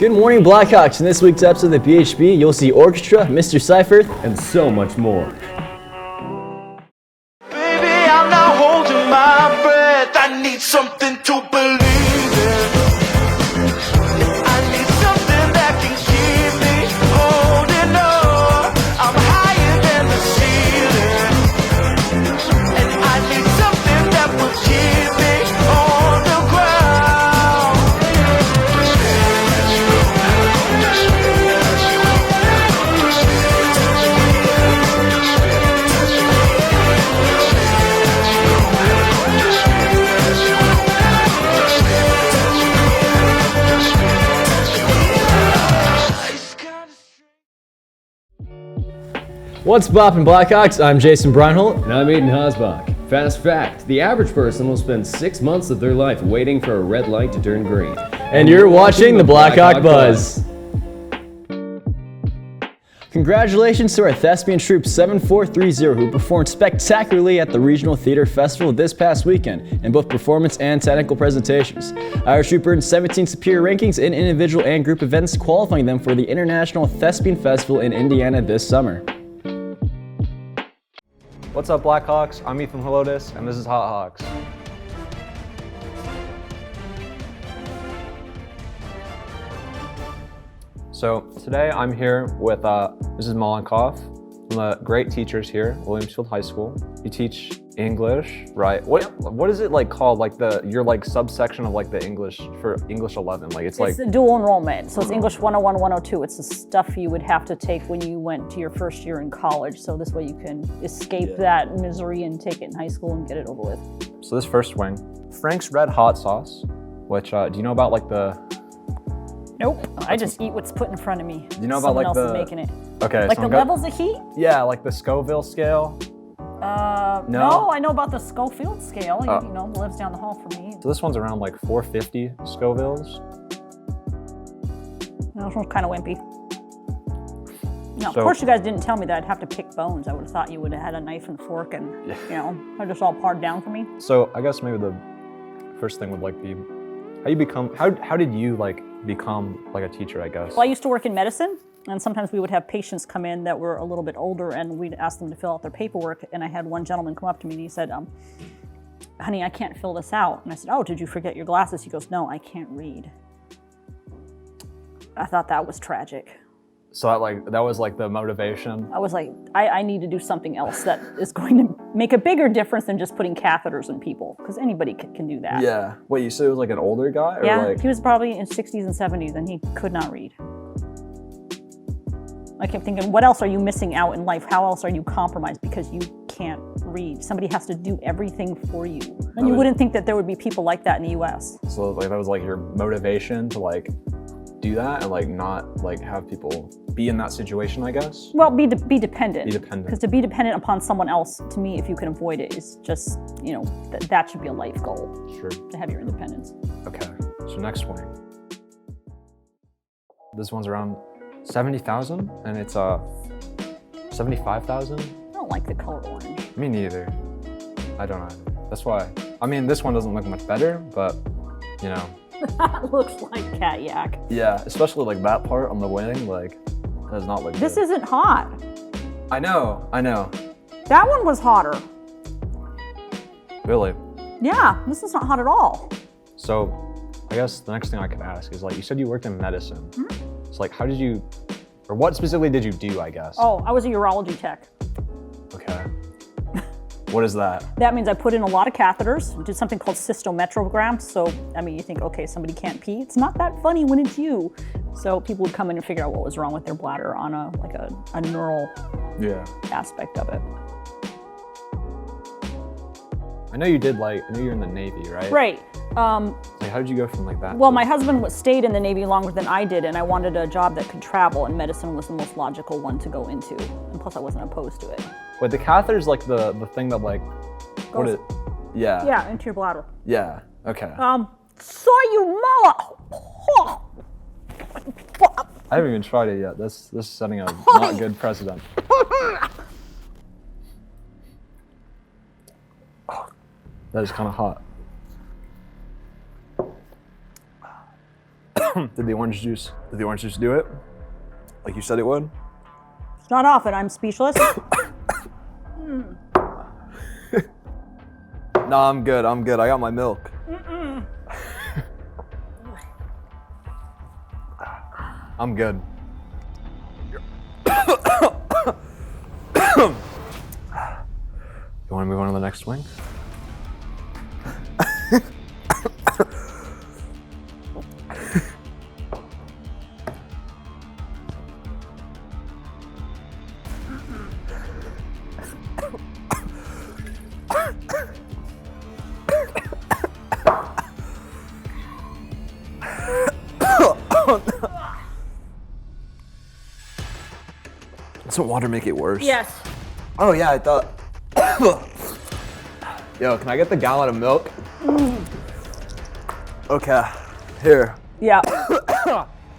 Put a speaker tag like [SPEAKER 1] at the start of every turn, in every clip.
[SPEAKER 1] Good morning, Blackhawks. In this week's episode of the BHB, you'll see orchestra, Mr. Seifert,
[SPEAKER 2] and so much more.
[SPEAKER 3] Baby, I'm not holding my breath. I need something to believe in. I need something that can keep me holding on. I'm higher than the ceiling, and I need something that will keep me on the ground.
[SPEAKER 1] What's boppin', Blackhawks? I'm Jason Breinholt.
[SPEAKER 2] And I'm Aiden Hosbach. Fast fact, the average person will spend 6 months of their life waiting for a red light to turn green.
[SPEAKER 1] And you're watching the Blackhawk Buzz. Congratulations to our thespian troupe 7430, who performed spectacularly at the Regional Theater Festival this past weekend in both performance and technical presentations. Our troupe earned 17 superior rankings in individual and group events, qualifying them for the International Thespian Festival in Indiana this summer.
[SPEAKER 4] What's up, Blackhawks? I'm Ethan Helotis, and this is Hot Hogs. So today I'm here with Mrs. Mollenkoff, one of the great teachers here at Williamsfield High School. You teach English, right? What is it like called? Like your like subsection of like the English for English 11? Like it's
[SPEAKER 5] a dual enrollment, so it's English 101, 102. It's the stuff you would have to take when you went to your first year in college. So this way you can escape that misery and take it in high school and get it over with.
[SPEAKER 4] So this first wing, Frank's Red Hot Sauce, which do you know about like the?
[SPEAKER 5] Nope, I just eat what's put in front of me.
[SPEAKER 4] Do you know about like
[SPEAKER 5] else
[SPEAKER 4] the?
[SPEAKER 5] Is making it.
[SPEAKER 4] Okay,
[SPEAKER 5] like
[SPEAKER 4] so
[SPEAKER 5] the levels of heat?
[SPEAKER 4] Yeah, like the Scoville scale.
[SPEAKER 5] No, I know about the Schofield scale. You know, lives down the hall from me.
[SPEAKER 4] So this one's around like 450 Scovilles.
[SPEAKER 5] No, this one's kind of wimpy. No, of course you guys didn't tell me that I'd have to pick bones. I would have thought you would have had a knife and fork and, you know, they're just all pared down for me.
[SPEAKER 4] So I guess maybe the first thing would like be, how did you like become like a teacher, I guess?
[SPEAKER 5] Well, I used to work in medicine. And sometimes we would have patients come in that were a little bit older and we'd ask them to fill out their paperwork. And I had one gentleman come up to me and he said, honey, I can't fill this out. And I said, oh, did you forget your glasses? He goes, no, I can't read. I thought that was tragic.
[SPEAKER 4] So that was like the motivation?
[SPEAKER 5] I was like, I need to do something else that is going to make a bigger difference than just putting catheters in people, because anybody can do that.
[SPEAKER 4] Yeah. Wait, you said it was like an older guy? Or
[SPEAKER 5] yeah,
[SPEAKER 4] like...
[SPEAKER 5] he was probably in 60s and 70s and he could not read. I kept thinking, what else are you missing out in life? How else are you compromised because you can't read? Somebody has to do everything for you. And you wouldn't think that there would be people like that in the US.
[SPEAKER 4] So like that was like your motivation to like do that and like not like have people be in that situation, I guess?
[SPEAKER 5] Well, be dependent.
[SPEAKER 4] Be dependent.
[SPEAKER 5] Because to be dependent upon someone else, to me, if you can avoid it, is just, you know, that should be a life goal.
[SPEAKER 4] Sure.
[SPEAKER 5] To have your independence.
[SPEAKER 4] Okay, so next one. This one's around 70,000 and it's 75,000.
[SPEAKER 5] I don't like the color orange.
[SPEAKER 4] Me neither. I don't know. That's why. I mean, this one doesn't look much better, but you know.
[SPEAKER 5] That looks like cat yak.
[SPEAKER 4] Yeah, especially like that part on the wing, like does not look
[SPEAKER 5] This
[SPEAKER 4] good.
[SPEAKER 5] isn't hot.
[SPEAKER 4] I know.
[SPEAKER 5] That one was hotter.
[SPEAKER 4] Really?
[SPEAKER 5] Yeah, this is not hot at all.
[SPEAKER 4] So I guess the next thing I could ask is like, you said you worked in medicine.
[SPEAKER 5] Mm-hmm.
[SPEAKER 4] So like, how did you, or what specifically did you do, I guess?
[SPEAKER 5] Oh, I was a urology tech.
[SPEAKER 4] Okay. What is that?
[SPEAKER 5] That means I put in a lot of catheters, did something called cystometrograms. So, I mean, you think, okay, somebody can't pee. It's not that funny when it's you. So people would come in and figure out what was wrong with their bladder on a neural aspect of it.
[SPEAKER 4] I know you're in the Navy, right?
[SPEAKER 5] Right.
[SPEAKER 4] Like, how did you go from like that?
[SPEAKER 5] Well, my husband stayed in the Navy longer than I did, and I wanted a job that could travel, and medicine was the most logical one to go into. And plus, I wasn't opposed to it.
[SPEAKER 4] Wait, the catheter's like the thing that like, what is? Yeah.
[SPEAKER 5] Yeah, into your bladder.
[SPEAKER 4] Yeah. Okay.
[SPEAKER 5] So you mother.
[SPEAKER 4] I haven't even tried it yet. This is setting a not good precedent. That is kind of hot. Did the orange juice do it? Like you said it would?
[SPEAKER 5] It's not often I'm speechless.
[SPEAKER 4] No, I'm good. I got my milk. I'm good. You want to move on to the next swing? Doesn't water make it worse?
[SPEAKER 5] Yes.
[SPEAKER 4] Oh yeah, I thought. Yo, can I get the gallon of milk? Okay, here.
[SPEAKER 5] Yeah.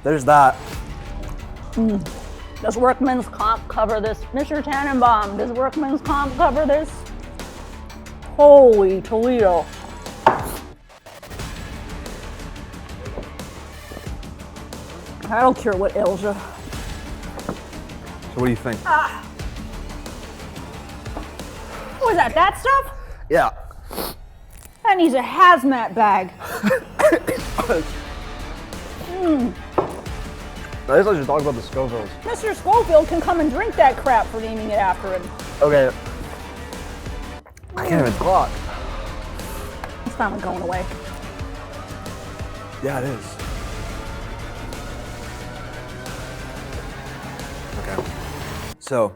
[SPEAKER 4] There's that.
[SPEAKER 5] Does workman's comp cover this? Mr. Tannenbaum, does workman's comp cover this? Holy Toledo. I don't care what ails you.
[SPEAKER 4] So what do you think?
[SPEAKER 5] What was that? That stuff?
[SPEAKER 4] Yeah.
[SPEAKER 5] That needs a hazmat bag.
[SPEAKER 4] I guess I should talk about the Scovilles.
[SPEAKER 5] Mr. Schofield can come and drink that crap for naming it after him.
[SPEAKER 4] Okay. I can't even talk.
[SPEAKER 5] It's finally going away.
[SPEAKER 4] Yeah, it is. Okay. So,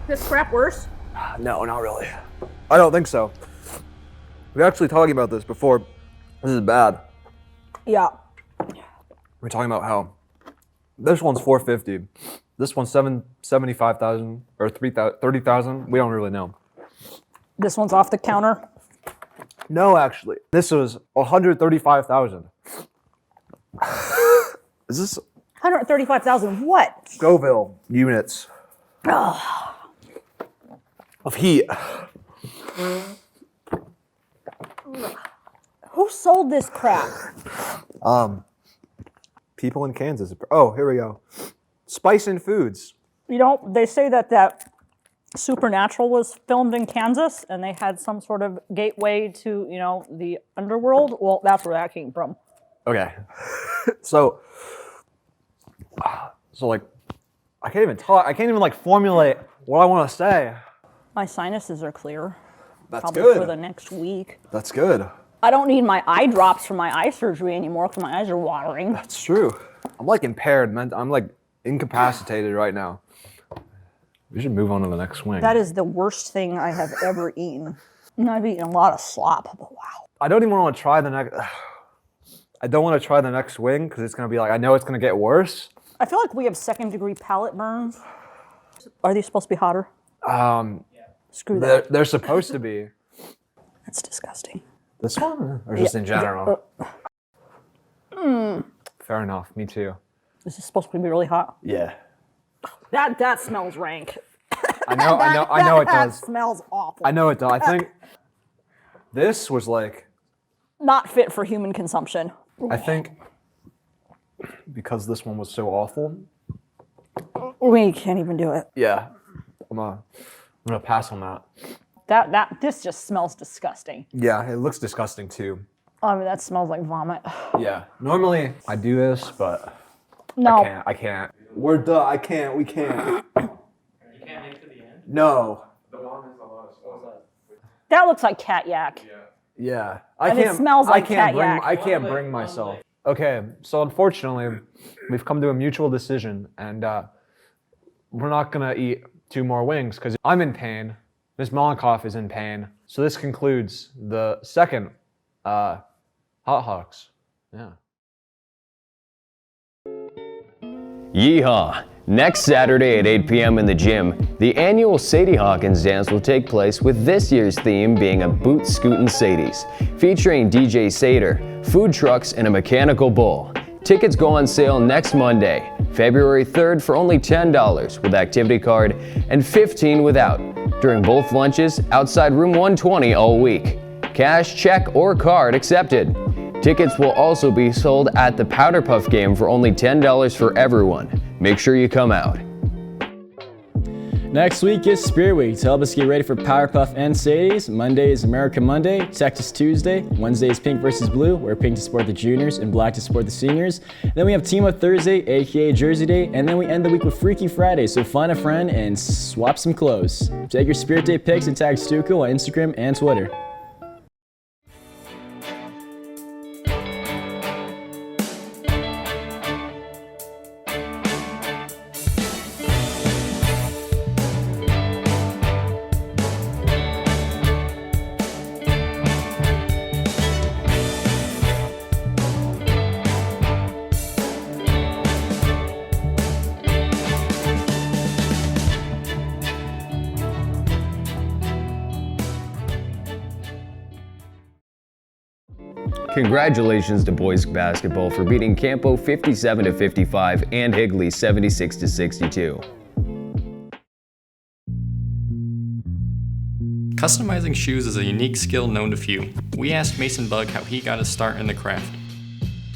[SPEAKER 5] This crap worse?
[SPEAKER 4] no, not really. I don't think so. We were actually talking about this before. This is bad.
[SPEAKER 5] Yeah.
[SPEAKER 4] We're talking about how this one's 450. This one's 75,000 or 30,000. We don't really know.
[SPEAKER 5] This one's off the counter.
[SPEAKER 4] No, actually, this was 135,000. Is this
[SPEAKER 5] 135,000 what?
[SPEAKER 4] Scoville units of heat?
[SPEAKER 5] Who sold this crap?
[SPEAKER 4] People in Kansas. Oh, here we go. Spice and Foods.
[SPEAKER 5] You know, they say that Supernatural was filmed in Kansas and they had some sort of gateway to, you know, the underworld. Well, that's where that came from.
[SPEAKER 4] Okay. So like, I can't even talk. I can't even like formulate what I want to say.
[SPEAKER 5] My sinuses are clear.
[SPEAKER 4] That's
[SPEAKER 5] Probably
[SPEAKER 4] good.
[SPEAKER 5] for the next week.
[SPEAKER 4] That's good.
[SPEAKER 5] I don't need my eye drops for my eye surgery anymore because my eyes are watering.
[SPEAKER 4] That's true. I'm like impaired, man. I'm like incapacitated right now. We should move on to the next swing.
[SPEAKER 5] That is the worst thing I have ever eaten. And I've eaten a lot of slop, but wow.
[SPEAKER 4] I don't even want to try the next. I don't want to try the next swing because it's gonna be like, I know it's gonna get worse.
[SPEAKER 5] I feel like we have second-degree palate burns. Are these supposed to be hotter? Screw that.
[SPEAKER 4] They're supposed to be.
[SPEAKER 5] That's disgusting.
[SPEAKER 4] This one, or just in general? Fair enough. Me too.
[SPEAKER 5] This is supposed to be really hot.
[SPEAKER 4] Yeah.
[SPEAKER 5] That smells rank.
[SPEAKER 4] I know it does.
[SPEAKER 5] That smells awful.
[SPEAKER 4] I know it does. I think this was like.
[SPEAKER 5] Not fit for human consumption.
[SPEAKER 4] I think because this one was so awful.
[SPEAKER 5] We can't even do it.
[SPEAKER 4] Yeah. I'm gonna pass on that.
[SPEAKER 5] This just smells disgusting.
[SPEAKER 4] Yeah, it looks disgusting too.
[SPEAKER 5] I mean, that smells like vomit.
[SPEAKER 4] Yeah. Normally I do this, but
[SPEAKER 5] No.
[SPEAKER 4] I can't. We're done. I can't. We can't.
[SPEAKER 6] You can't make it to the end?
[SPEAKER 4] No.
[SPEAKER 6] The one is a lot of sauce.
[SPEAKER 5] That looks like cat yak.
[SPEAKER 4] Yeah.
[SPEAKER 5] And it smells like cat yak.
[SPEAKER 4] I can't bring myself. Okay, so unfortunately, we've come to a mutual decision, and we're not gonna eat 2 more wings because I'm in pain. Ms. Mollenkoff is in pain. So this concludes the second Hot Hogs. Yeah.
[SPEAKER 2] Yeehaw! Next Saturday at 8 p.m. in the gym, the annual Sadie Hawkins dance will take place with this year's theme being a boot scootin' Sadies, featuring DJ Sater, food trucks, and a mechanical bull. Tickets go on sale next Monday, February 3rd for only $10 with activity card and $15 without, during both lunches outside room 120 all week. Cash, check, or card accepted. Tickets will also be sold at the Powder Puff game for only $10 for everyone. Make sure you come out.
[SPEAKER 1] Next week is Spirit Week. To help us get ready for Powerpuff and Sadie's, Monday is America Monday, Texas Tuesday, Wednesday is Pink versus Blue, where pink to support the juniors and black to support the seniors. Then we have Team Up Thursday, aka Jersey Day, and then we end the week with Freaky Friday, so find a friend and swap some clothes. Take your Spirit Day pics and tag Stuco on Instagram and Twitter.
[SPEAKER 2] Congratulations to boys basketball for beating Campo 57-55 and Higley 76-62.
[SPEAKER 7] Customizing shoes is a unique skill known to few. We asked Mason Bugg how he got his start in the craft.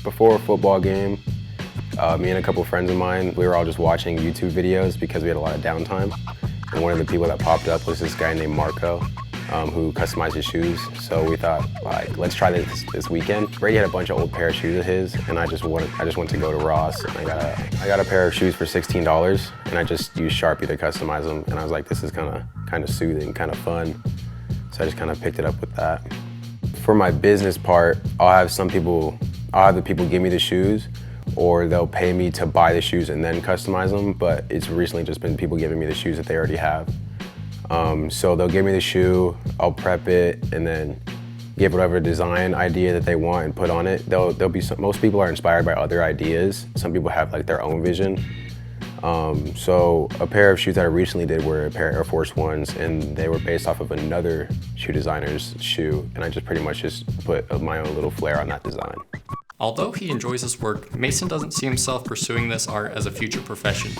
[SPEAKER 8] Before a football game, me and a couple friends of mine, we were all just watching YouTube videos because we had a lot of downtime. And one of the people that popped up was this guy named Marco, who customizes shoes. So we thought, like, let's try this weekend. Brady had a bunch of old pair of shoes of his, and I just went to go to Ross, and I got a pair of shoes for $16, and I just used Sharpie to customize them. And I was like, this is kind of soothing, kind of fun. So I just kind of picked it up with that. For my business part, I'll have the people give me the shoes, or they'll pay me to buy the shoes and then customize them, but it's recently just been people giving me the shoes that they already have. So they'll give me the shoe, I'll prep it, and then give whatever design idea that they want and put on it. Most people are inspired by other ideas. Some people have like their own vision. So a pair of shoes that I recently did were a pair of Air Force Ones, and they were based off of another shoe designer's shoe, and I just pretty much just put my own little flair on that design.
[SPEAKER 7] Although he enjoys his work, Mason doesn't see himself pursuing this art as a future profession.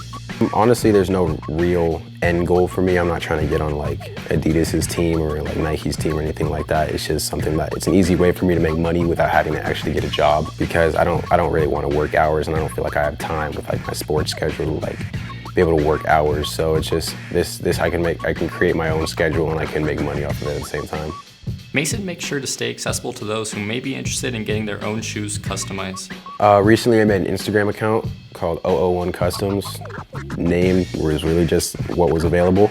[SPEAKER 8] Honestly, there's no real end goal for me. I'm not trying to get on like Adidas's team or like Nike's team or anything like that. It's just something that it's an easy way for me to make money without having to actually get a job, because I don't really want to work hours, and I don't feel like I have time with like my sports schedule to like be able to work hours. So it's just this I can create my own schedule, and I can make money off of it at the same time.
[SPEAKER 7] Mason makes sure to stay accessible to those who may be interested in getting their own shoes customized.
[SPEAKER 8] Recently I made an Instagram account called 001 Customs. Name was really just what was available.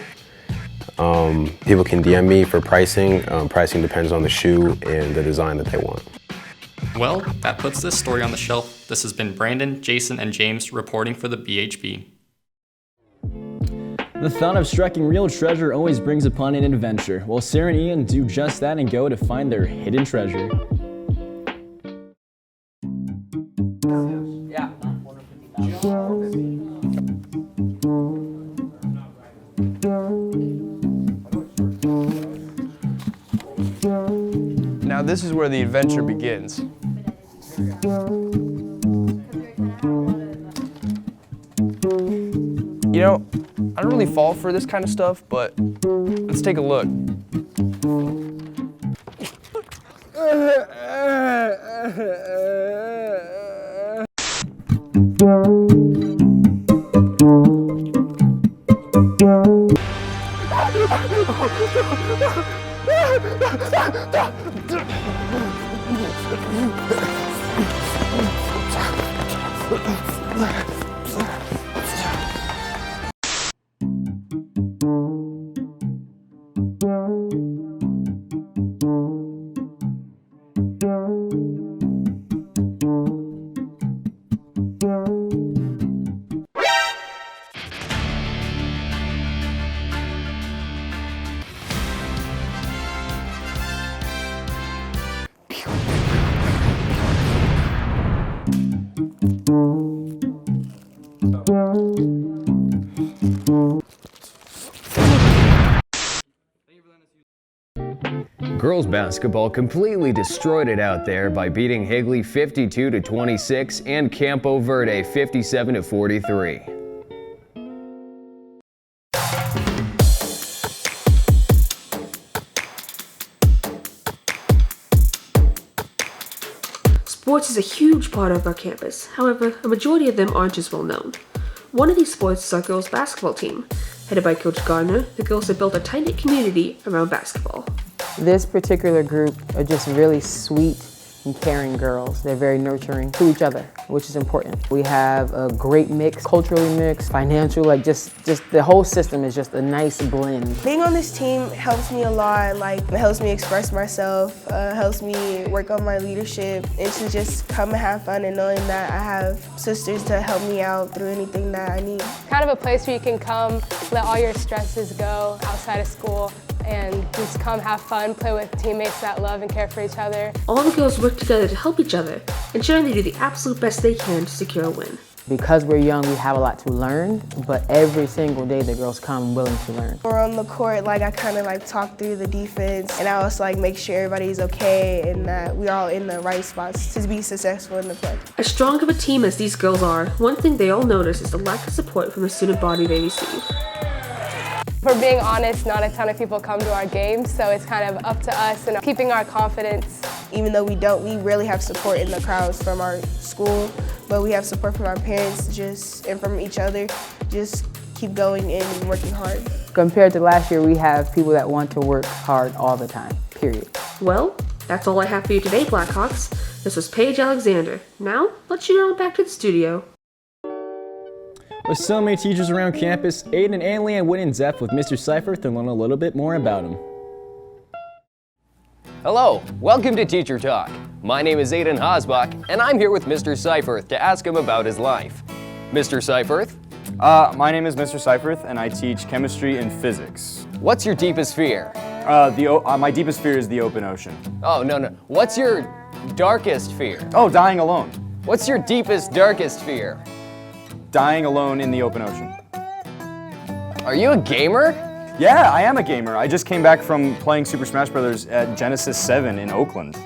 [SPEAKER 8] People can DM me for pricing. Pricing depends on the shoe and the design that they want.
[SPEAKER 7] Well, that puts this story on the shelf. This has been Brandon, Jason, and James reporting for the BHB.
[SPEAKER 1] The thought of striking real treasure always brings upon an adventure. Well, Sarah and Ian do just that and go to find their hidden treasure.
[SPEAKER 9] Now this is where the adventure begins. You know, I don't really fall for this kind of stuff, but let's take a look.
[SPEAKER 2] Girls basketball completely destroyed it out there by beating Higley 52-26 and Campo Verde 57-43.
[SPEAKER 10] Sports is a huge part of our campus. However, a majority of them aren't as well known. One of these sports is our girls' basketball team. Headed by Coach Gardner, the girls have built a tight-knit community around basketball.
[SPEAKER 11] This particular group are just really sweet and caring girls. They're very nurturing to each other, which is important. We have a great mix, culturally mixed, financial, like just the whole system is just a nice blend.
[SPEAKER 12] Being on this team helps me a lot, like it helps me express myself, helps me work on my leadership, and to just come and have fun and knowing that I have sisters to help me out through anything that I need.
[SPEAKER 13] Kind of a place where you can come, let all your stresses go outside of school, and just come have fun, play with teammates that love and care for each other.
[SPEAKER 10] All the girls work together to help each other, ensuring they do the absolute best they can to secure a win.
[SPEAKER 11] Because we're young, we have a lot to learn, but every single day the girls come willing to learn.
[SPEAKER 12] We're on the court, like I kind of like talk through the defense, and I also like make sure everybody's okay and that we're all in the right spots to be successful in the play.
[SPEAKER 10] As strong of a team as these girls are, one thing they all notice is the lack of support from the student body they receive.
[SPEAKER 13] For being honest, not a ton of people come to our games, so it's kind of up to us and keeping our confidence.
[SPEAKER 12] Even though we really have support in the crowds from our school, but we have support from our parents and from each other. Just keep going and working hard.
[SPEAKER 11] Compared to last year, we have people that want to work hard all the time, period.
[SPEAKER 10] Well, that's all I have for you today, Blackhawks. This was Paige Alexander. Now, let's shoot on back to the studio.
[SPEAKER 1] With so many teachers around campus, Aiden and Leanne went in depth with Mr. Seifert to learn a little bit more about him.
[SPEAKER 2] Hello, welcome to Teacher Talk. My name is Aiden Hosbach, and I'm here with Mr. Seifert to ask him about his life. Mr. Seifert?
[SPEAKER 14] My name is Mr. Seifert, and I teach chemistry and physics.
[SPEAKER 2] What's your deepest fear?
[SPEAKER 14] My deepest fear is the open ocean.
[SPEAKER 2] Oh, no. What's your darkest fear?
[SPEAKER 14] Oh, dying alone.
[SPEAKER 2] What's your deepest, darkest fear?
[SPEAKER 14] Dying alone in the open ocean.
[SPEAKER 2] Are you a gamer?
[SPEAKER 14] Yeah, I am a gamer. I just came back from playing Super Smash Bros. At Genesis 7 in Oakland.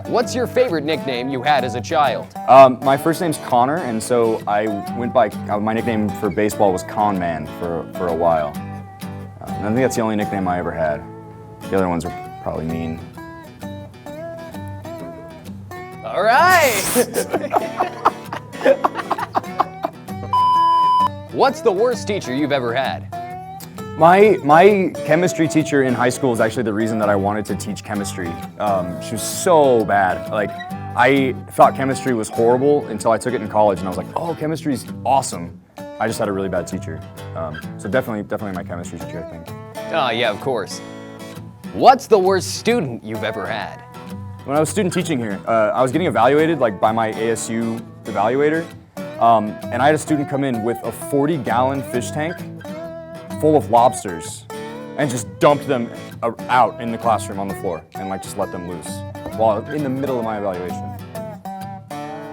[SPEAKER 2] What's your favorite nickname you had as a child?
[SPEAKER 14] My first name's Connor, and so I went by, my nickname for baseball was Con Man for a while. I think that's the only nickname I ever had. The other ones are probably mean.
[SPEAKER 2] All right! What's the worst teacher you've ever had?
[SPEAKER 14] My chemistry teacher in high school is actually the reason that I wanted to teach chemistry. She was so bad. Like, I thought chemistry was horrible until I took it in college, and I was like, oh, chemistry's awesome. I just had a really bad teacher. So definitely my chemistry teacher, I think.
[SPEAKER 2] Oh, yeah, of course. What's the worst student you've ever had?
[SPEAKER 14] When I was student teaching here, I was getting evaluated by my ASU evaluator, and I had a student come in with a 40-gallon fish tank full of lobsters and just dumped them out in the classroom on the floor and just let them loose while in the middle of my evaluation.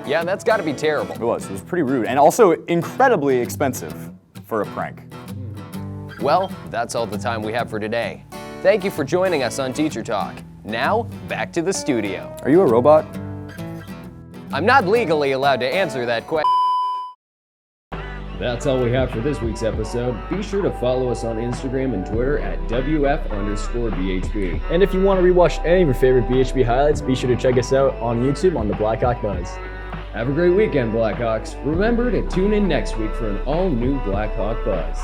[SPEAKER 2] Yeah, that's got to be terrible.
[SPEAKER 14] It was pretty rude and also incredibly expensive for a prank.
[SPEAKER 2] Well, that's all the time we have for today. Thank you for joining us on Teacher Talk. Now, back to the studio.
[SPEAKER 14] Are you a robot?
[SPEAKER 2] I'm not legally allowed to answer that question.
[SPEAKER 15] That's all we have for this week's episode. Be sure to follow us on Instagram and Twitter at WF_BHB.
[SPEAKER 1] And if you want to rewatch any of your favorite BHB highlights, be sure to check us out on YouTube on the Blackhawk Buzz.
[SPEAKER 15] Have a great weekend, Blackhawks. Remember to tune in next week for an all-new Blackhawk Buzz.